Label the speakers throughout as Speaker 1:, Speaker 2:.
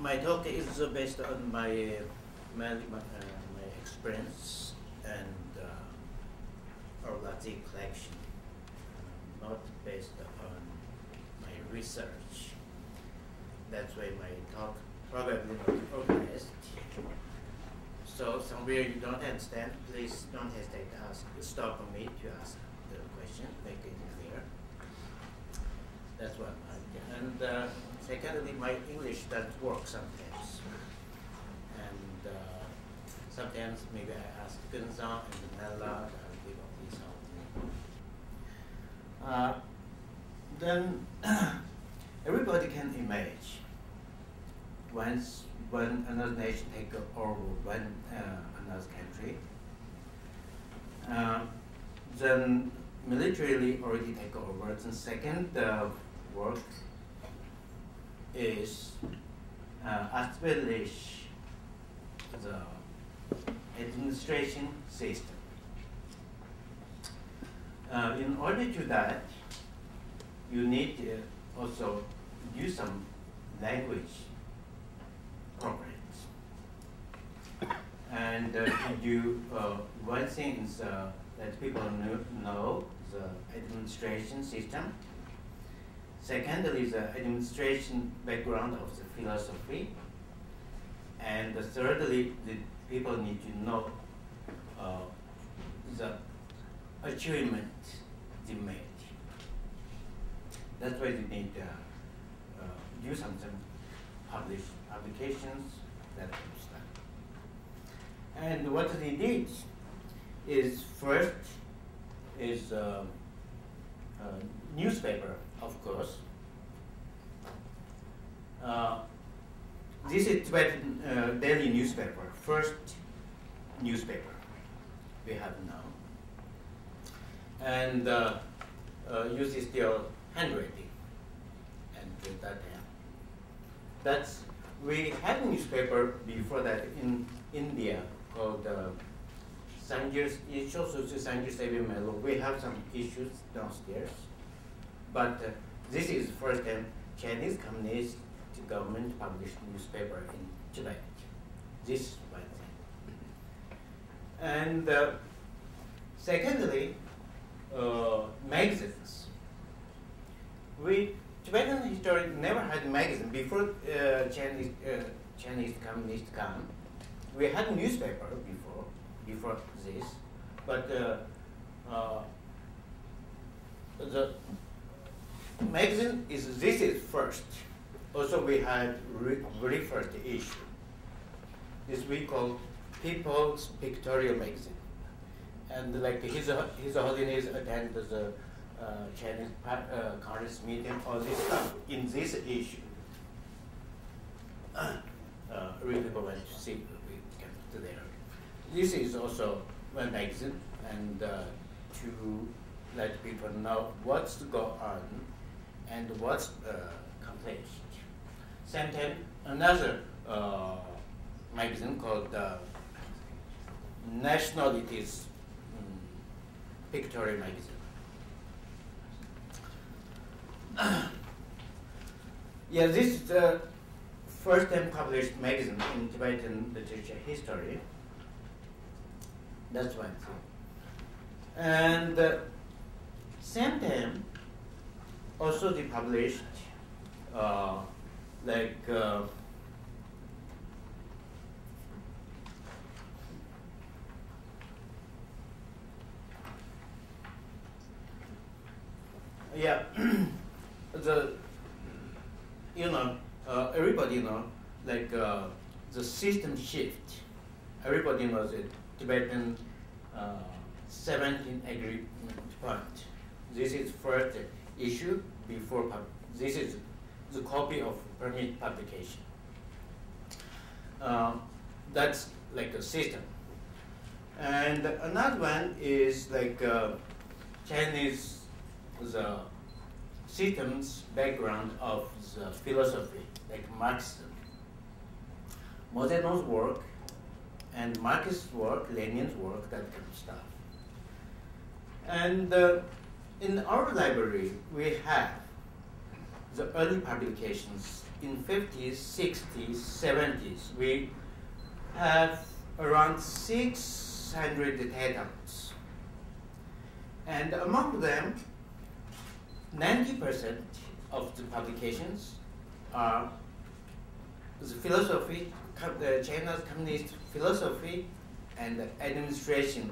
Speaker 1: my talk is based on my experience and archaeology collection, not based on my research. That's why my talk probably not organized. So somewhere you don't understand, please don't hesitate to ask. Stop me to ask the question, make it clear. That's one. And secondly, my English doesn't work sometimes. And sometimes maybe I ask Gunzan and Nella and people please help me. Then everybody can imagine when another nation take over another country, then militarily already take over. The second work is establish the administration system. In order to that, you need to also do some language programs. And to do one thing is that people know the administration system. Secondly, the administration background of the philosophy. And thirdly, the people need to know the achievement they made. That's why they need to do something, publish publications, that kind of stuff. And what they did is first is newspaper, of course. This is Tibetan daily newspaper, first newspaper we have now. And uses still handwriting and that. We had a newspaper before that in India called Sanjay. It's also Sanjay Sevi Melo. We have some issues downstairs, but this is the first time Chinese Communist government published newspaper in Tibet. This is one thing. And secondly, magazines. Tibetan history never had magazine before Chinese communists come. We had newspaper before this, but the magazine this is first. Also, we had very first issue. This we call People's Pictorial Magazine, and like His Holiness attended the Chinese Congress meeting, all this stuff in this issue. Really people went to see, we came to there. This is also one magazine, and to let people know what's to go on and what's accomplished. Same time, another magazine called Nationalities Pictorial Magazine. Yeah, this is the first time published magazine in Tibetan literature history. That's one thing. And same time, also they published yeah, everybody the system shift. Everybody knows it. Tibetan 17th agreement point. This is first issue before this is the copy of permit publication. That's like a system. And another one is like Chinese the system's background of the philosophy, like Marxism. Modernist work and Marxist work, Lenin's work, that kind of stuff. And in our library, we have the early publications in 50s, 60s, 70s, we have around 600 titles. And among them, 90% of the publications are the philosophy, China's communist philosophy and administration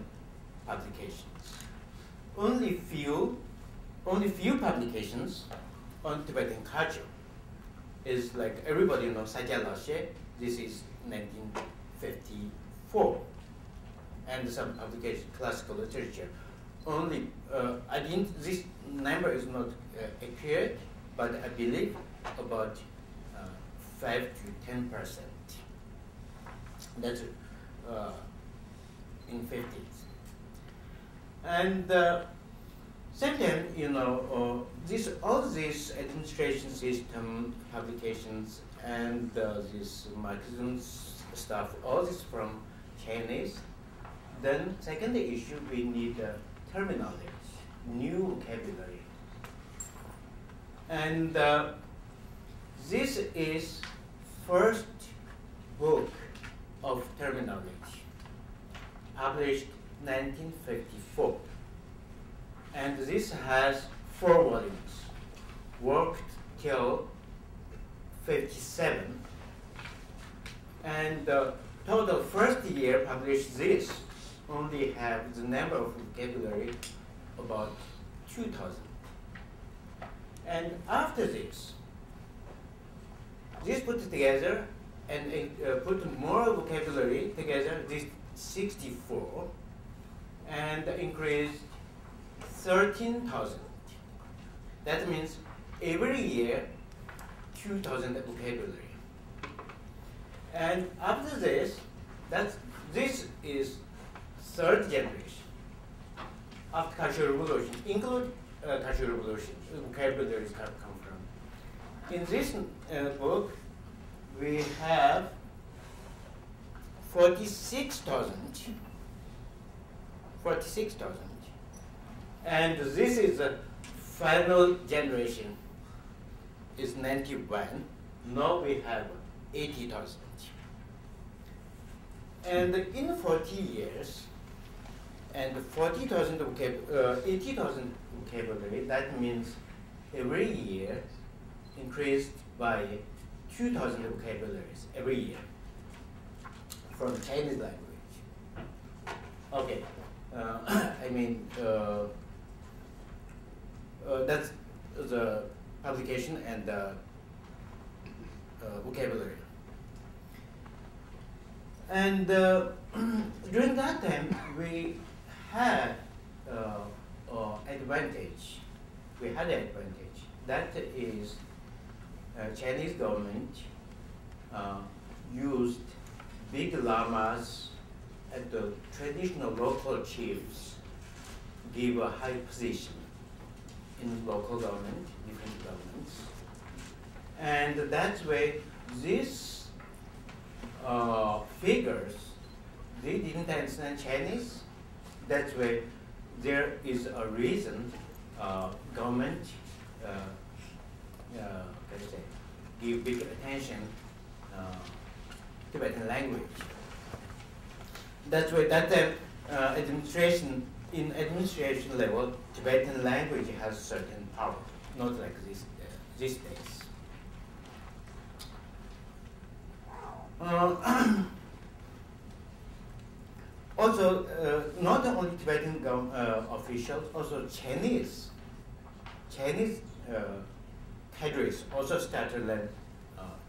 Speaker 1: publications. Only few publications on Tibetan culture is like everybody knows Sajia Laoshe. This is 1954, and some publication classical literature. Only I think this number is not accurate, but I believe about 5 to 10%. That's in 50s. And second, all these administration system publications and this Marxism stuff, all this from Chinese. Then second issue, we need terminology, new vocabulary. And this is first book of terminology, published 1954. And this has 4 volumes, worked till 57. And total first year published this only have the number of vocabulary about 2,000. And after this put together and put more vocabulary together, this 64, and increased 13,000. That means every year 2,000 vocabulary. And after this, this is third generation after Cultural Revolution, include Cultural Revolution, vocabularies have come from. In this book, we have 46,000. And this is the final generation, is 91. Now we have 80,000. And in 40 years, and 80,000 vocabulary, that means every year increased by 2,000 vocabularies every year from Chinese language. Okay, that's the publication and vocabulary. And during that time, we had advantage. We had an advantage. That is, Chinese government used big lamas and the traditional local chiefs give a high position in local government, different governments. And that way, these figures, they didn't understand Chinese. That way, there is a reason government give big attention Tibetan language. That's why that time administration level, Tibetan language has certain power, not like these days. Also, not only Tibetan officials, also Chinese cadres also started learn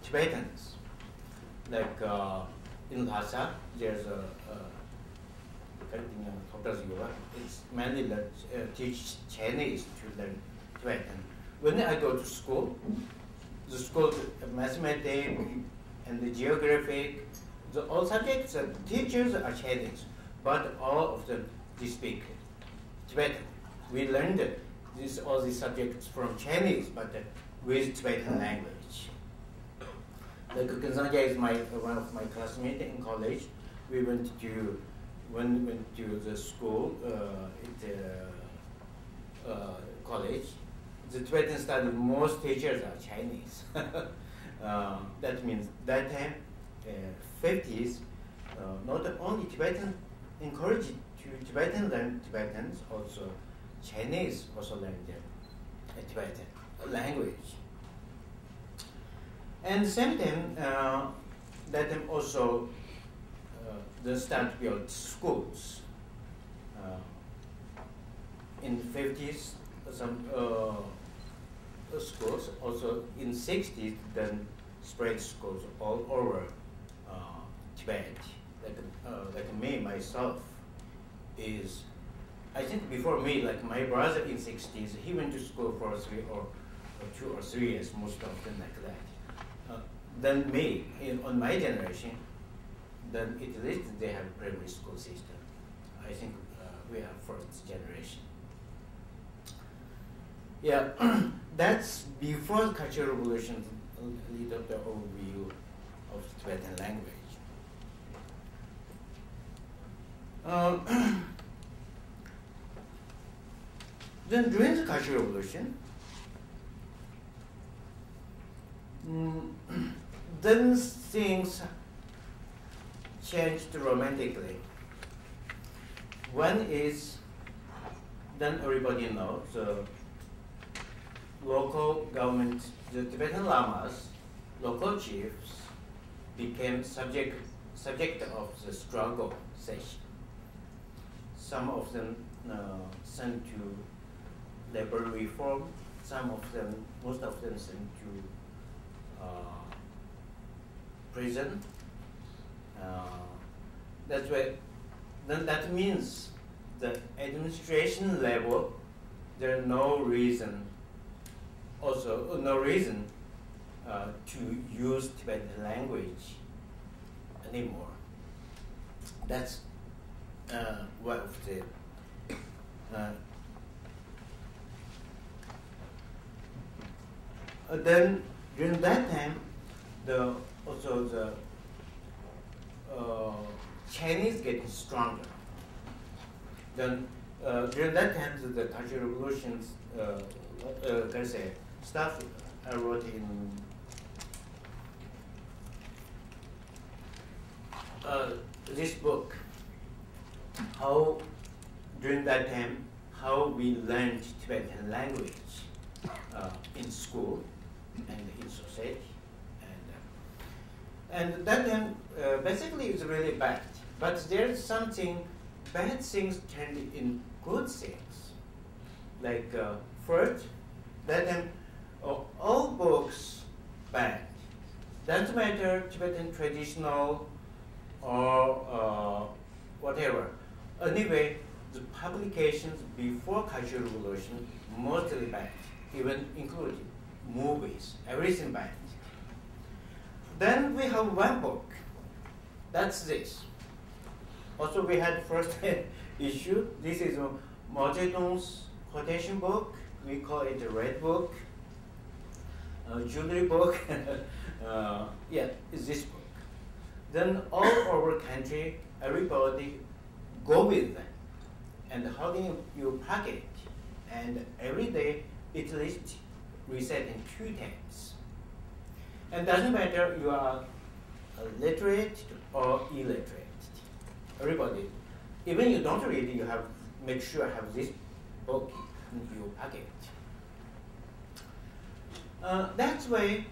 Speaker 1: Tibetans. Like in Lhasa, there's it's mainly teach Chinese to learn Tibetan. When I go to school, the school mathematics and the geography, all subjects, teachers are Chinese, but all of them they speak Tibetan. We learned all these subjects from Chinese, but with Tibetan language. Like Genzangja is one of my classmates in college. We went to the school college. The Tibetan study, most teachers are Chinese. That means that time, 50s, not only Tibetan encouraged to Tibetan learn Tibetans, also Chinese also learn the Tibetan language. And the same time, that time also they start to build schools. In 50s, some schools, also in 60s, then spread schools all over Tibet. Like me, myself, is, I think before me, like my brother in 60s, he went to school for 2 or 3 years, most often like that. Then me, on my generation, then at least they have primary school system. I think we are first generation. Yeah, that's before the Cultural Revolution, a little bit overview of Tibetan language. Then during the Cultural Revolution, then things changed romantically. One is, then everybody knows, the local government, the Tibetan lamas, local chiefs, became subject of the struggle session. Some of them sent to labor reform, most of them sent to prison. That's why, then that means the administration level, there's no reason to use Tibetan language anymore. That's one of the then during that time, the Chinese getting stronger. Then during that time, the Cultural Revolutions, there's a stuff I wrote in this book. How during that time, how we learned Tibetan language in school and in society, and that time basically it's really bad. But there's something, bad things turned in good things. Like first, that time all books bad. Doesn't matter Tibetan traditional or whatever. Anyway, the publications before Cultural Revolution mostly bad, even including movies, everything bad. Then we have one book, that's this. Also we had first issue, this is Mao Zedong's quotation book, we call it a red book, jewelry book, yeah, it's this book. Then all over country, everybody go with them. And how do you pack it? And every day, at least reset in 2 times. And doesn't matter you are literate or illiterate. Everybody, even you don't read, you have make sure have this book in your pocket. That's why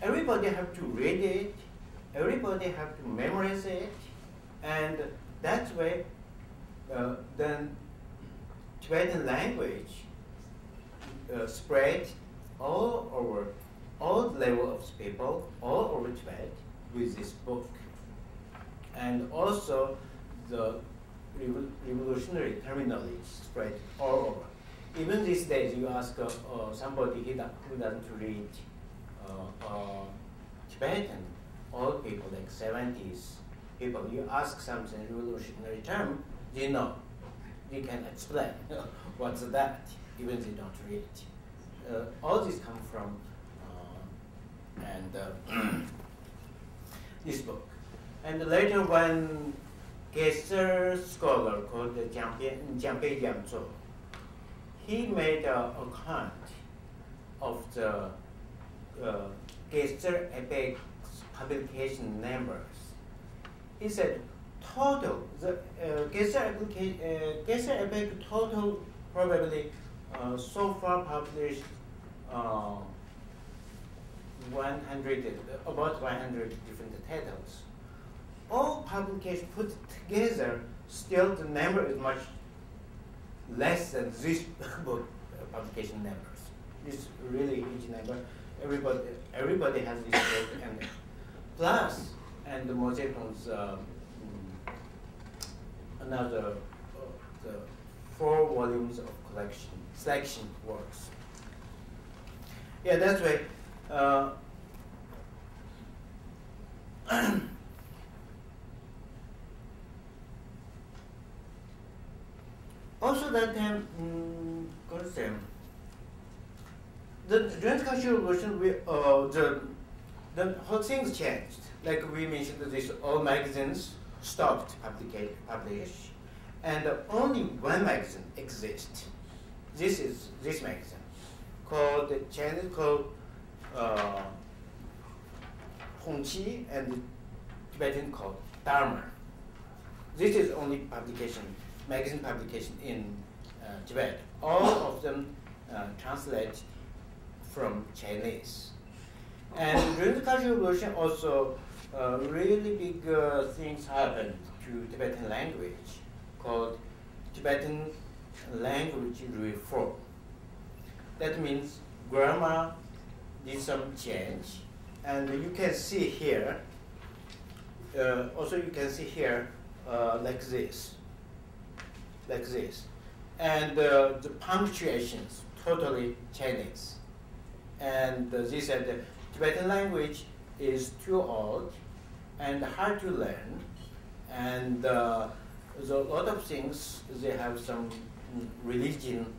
Speaker 1: everybody have to read it, everybody have to memorize it, and that's why then Tibetan language spread all over, all levels of people, all over Tibet with this book. And also the revolutionary terminology spread all over. Even these days, you ask somebody who doesn't read Tibetan, old people like 70s people, you ask something revolutionary term, they know. They can explain what's that, even they don't read. All this come from this book. And later one Gesser scholar called Jiangpei Jiangzuo, he made an account of the Gesture Epic publication numbers. He said total, the Gesture Epic total probably so far published 100, about 100 different titles. All publications put together, still the number is much less than this book publication numbers. It's really huge number. Everybody has this book, and plus, and the Mozeto's another the 4 volumes of collection selection works. Yeah, that's right. Also, that time, during the Cultural Revolution, the whole things changed. Like we mentioned, this all magazines stopped publish, and only one magazine exists. This is this magazine called the Chinese called Hongqi, and Tibetan called Dharma. This is only publication, magazine publication in Tibet. All of them translate from Chinese. And during the Cultural Revolution, also really big things happened to Tibetan language called Tibetan language reform. That means grammar did some change, and you can see here. Also, you can see here like this, and the punctuations totally Chinese. And they said the Tibetan language is too old and hard to learn, and there's a lot of things. They have some religion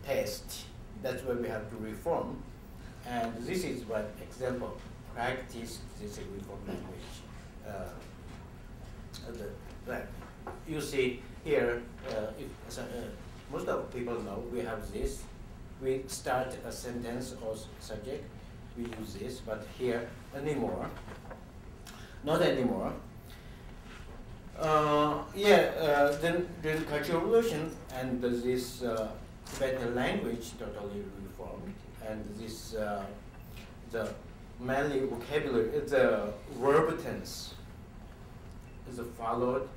Speaker 1: test. That's why we have to reform. And this is one example. Practice this reform language. Right. You see here, most of people know we have this. We start a sentence or subject, we use this, but here anymore, not anymore. Then during the Cultural Revolution, and this Tibetan language totally reformed, and this the mainly vocabulary, the verb tense is followed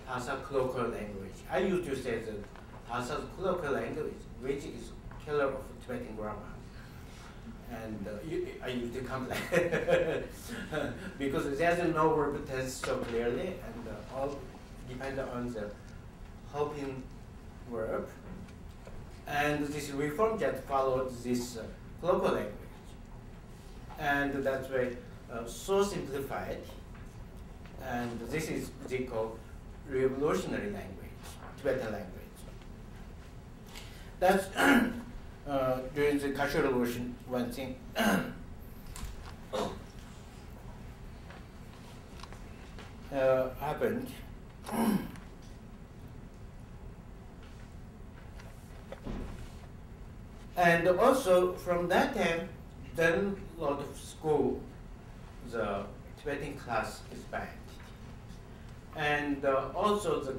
Speaker 1: Lhasa colloquial language. I used to say that Lhasa colloquial language, which is killer of Tibetan grammar. And I used to complain because there's no verb tense so clearly, and all depend on the helping verb. And this reform just followed this colloquial language. And that's why so simplified. And this is they call revolutionary language, Tibetan language. That's during the Cultural Revolution, one thing happened. And also from that time, then a lot of school, the Tibetan class is banned. And also,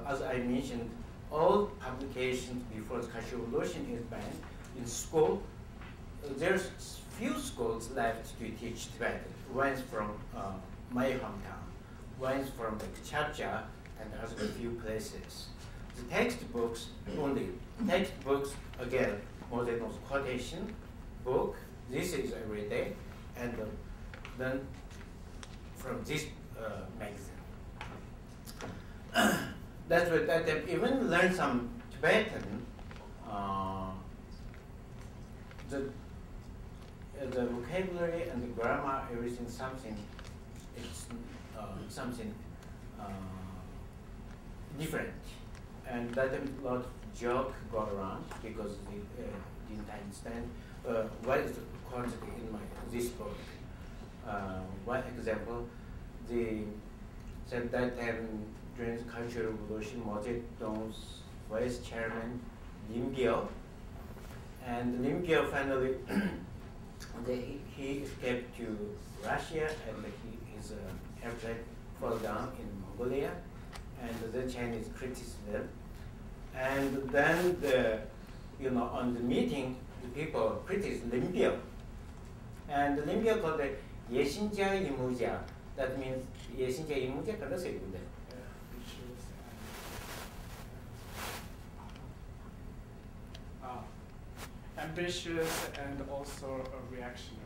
Speaker 1: as I mentioned, all publications before the Cultural Revolution is banned. In school, there's few schools left to teach Tibetan. One's from my hometown, one's from the Chacha, and other few places. The textbooks, only textbooks, again, Mozeto's quotation book, this is every day, and then from this magazine. That's what that even learn some Tibetan. The vocabulary and the grammar, everything, something, it's something different, and that a lot of joke go around because they didn't understand what is the quantity in this book. One example, they said that during the Cultural Revolution, Mozeto's vice chairman Lim Gyo, and Lim Gyo finally he escaped to Russia, and his airplane fell down in Mongolia, and the Chinese criticized them. And then on the meeting, the people criticized Limpio. And Limpio called it 예신자 이무자. That means 예신자 이무자 그런 소리인데.
Speaker 2: Ambitious and also reactionary.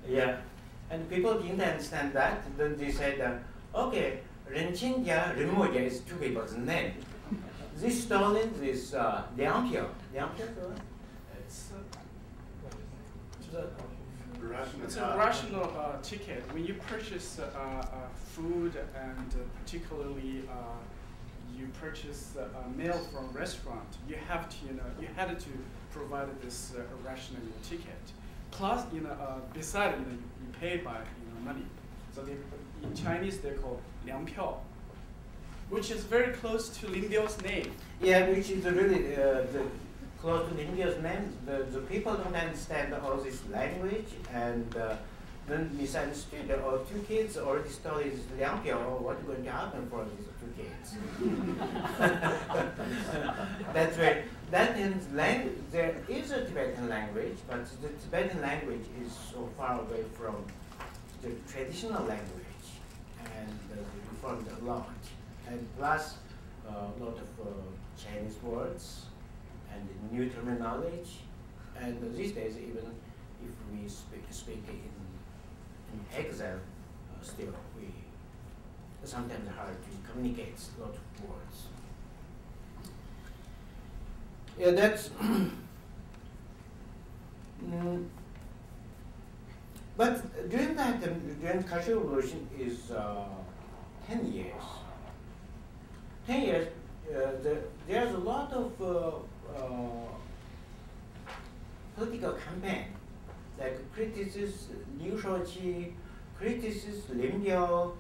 Speaker 1: Yeah, and people didn't understand that. Then they said, okay, Renqingja, Renmoja is two people's name. This stolen this Liangpiao.
Speaker 2: It's a rational ticket. When you purchase food and particularly you purchase a meal from a restaurant, you have to had to provide this rational ticket. Plus, beside you pay by money. So in Chinese they call 粮票, which is very close to Limpio's name.
Speaker 1: Yeah, which is really close to Limpio's name. The people don't understand all this language, and then misunderstood. Oh, two kids already stole his 粮票. Oh, what's going to happen for these two kids? That's right. That means there is a Tibetan language, but the Tibetan language is so far away from the traditional language, and we reformed a lot. And plus, a lot of Chinese words and new terminology. And these days, even if we speak in exile, still we sometimes hard to communicate a lot of words. Yeah, that's. But during that, during Cultural Revolution is 10 years. 10 years, there's a lot of political campaign, like criticism Liu Shaoqi, criticism Limpio,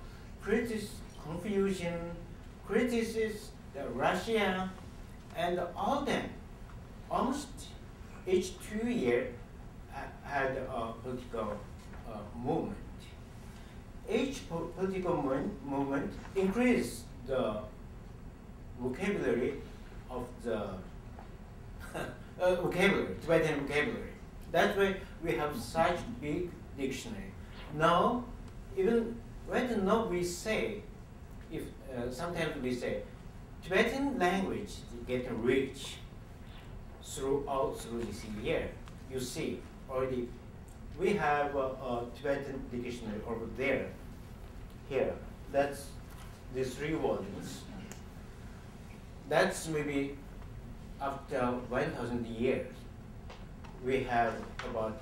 Speaker 1: criticism Confucian, criticism Russia, and all them. Almost each 2 years had a political movement. Each political movement increased the vocabulary of the Tibetan vocabulary. That's why we have such big dictionary. Now, even right now we say, sometimes we say, Tibetan language is getting rich through this year. You see, already we have a Tibetan dictionary over there. Here, that's the 3 volumes. That's maybe after 1,000 years. We have about